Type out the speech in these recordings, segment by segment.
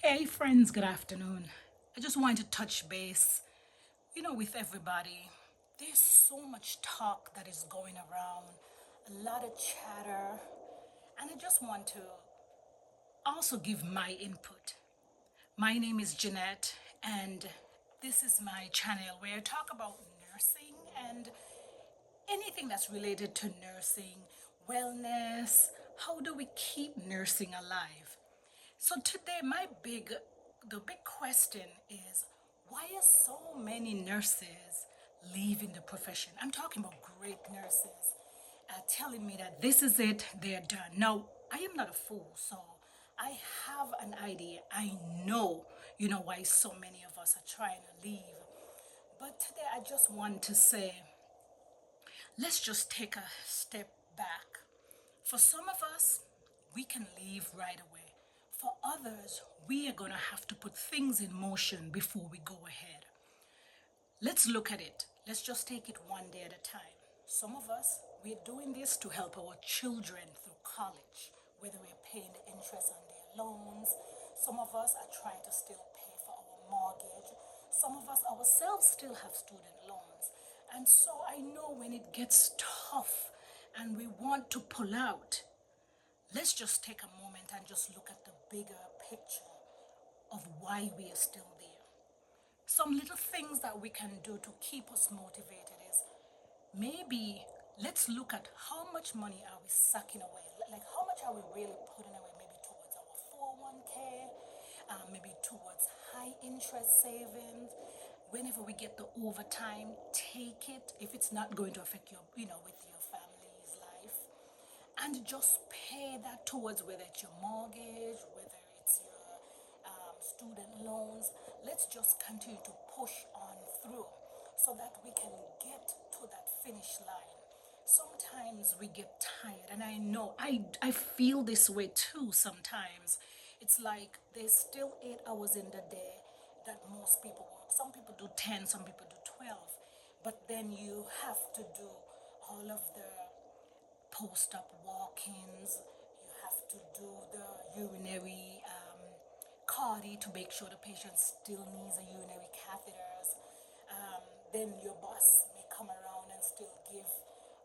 Hey friends, good afternoon. I just wanted to touch base, with everybody. There's so much talk that is going around, a lot of chatter, and I just want to also give my input. My name is Jeanette, and this is my channel where I talk about nursing and anything that's related to nursing, wellness, how do we keep nursing alive? So today the big question is why are so many nurses leaving the profession? I'm talking about great nurses telling me that this is it, they're done. Now, I am not a fool, so I have an idea. I know, why so many of us are trying to leave. But today I just want to say, let's just take a step back. For some of us, we can leave right away. For others, we are going to have to put things in motion before we go ahead. Let's look at it. Let's just take it one day at a time. Some of us, we're doing this to help our children through college, whether we're paying the interest on their loans. Some of us are trying to still pay for our mortgage. Some of us ourselves still have student loans. And so I know when it gets tough and we want to pull out, let's just take a moment and just look at the bigger picture of why we are still there. Some little things that we can do to keep us motivated is maybe let's look at how much money are we sucking away. Like how much are we really putting away, maybe towards our 401k, maybe towards high interest savings. Whenever we get the overtime, take it if it's not going to affect your, with your family's life, and just pay that towards whether it's your mortgage, whether it's your student loans. Let's just continue to push on through so that we can get to that finish line. Sometimes we get tired, and I know I feel this way too sometimes. It's like there's still 8 hours in the day that most people work. Some people do 10, some people do 12, but then you have to do all of the post-op walk-ins. You have to do the urinary cardi to make sure the patient still needs a urinary catheters. Then your boss may come around and still give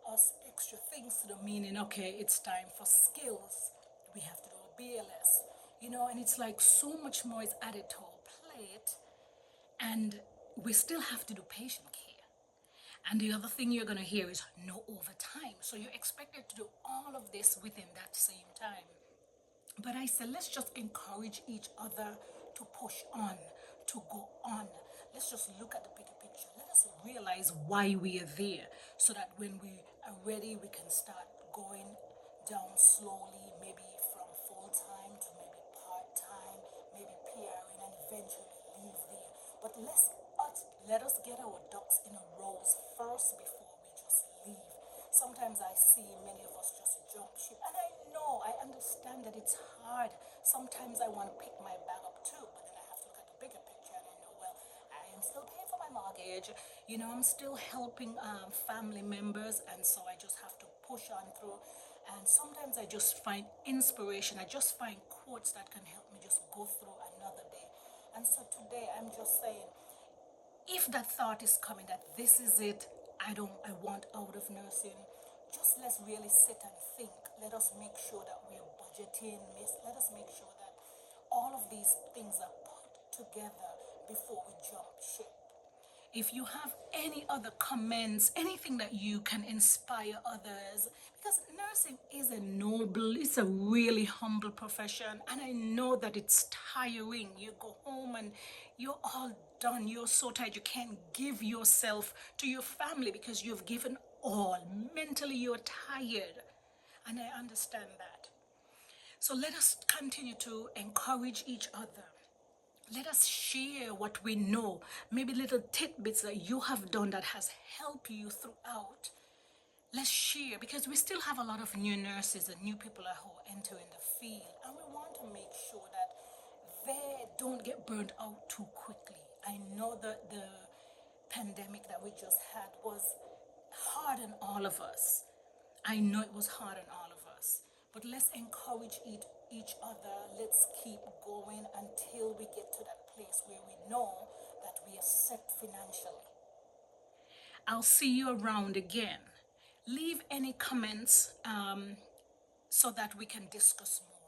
us extra things to the meaning, okay, it's time for skills. We have to do a BLS, and it's like so much more is added to our plate, and we still have to do patient care. And the other thing you're going to hear is no overtime. So you're expected to do all of this within that same time. But I said, let's just encourage each other to push on, to go on. Let's just look at the bigger picture. Let us realize why we are there so that when we are ready, we can start going down slowly, maybe from full time to maybe part time, maybe PRing, and eventually leave there. But let us get our ducks in a row first before we just leave. Sometimes I see many of us just jump ship, and I understand that it's hard. Sometimes I want to pick my bag up too, but then I have to look at the bigger picture, and I know, well, I am still paying for my mortgage. I'm still helping family members, and so I just have to push on through. And sometimes I just find inspiration. I just find quotes that can help me just go through another day. And so today I'm just saying, if that thought is coming that this is it, I want out of nursing, just let's really sit and think. Let us make sure that we are budgeting. Let us make sure that all of these things are put together before we jump ship. If you have any other comments, anything that you can inspire others, because nursing is it's a really humble profession, and I know that it's tiring. You go home and you're all done, you're so tired, you can't give yourself to your family because you've given all. Mentally, you're tired, and I understand that. So let us continue to encourage each other. Let us share what we know, maybe little tidbits that you have done that has helped you throughout. Let's share, because we still have a lot of new nurses and new people who are entering the field, and we want to make sure that they don't get burned out too quickly. I know that the pandemic that we just had was hard on all of us. I know it was hard on all of us, but let's encourage each other. Let's keep going until we get to that place where we know that we are set financially. I'll see you around again. Leave any comments so that we can discuss more.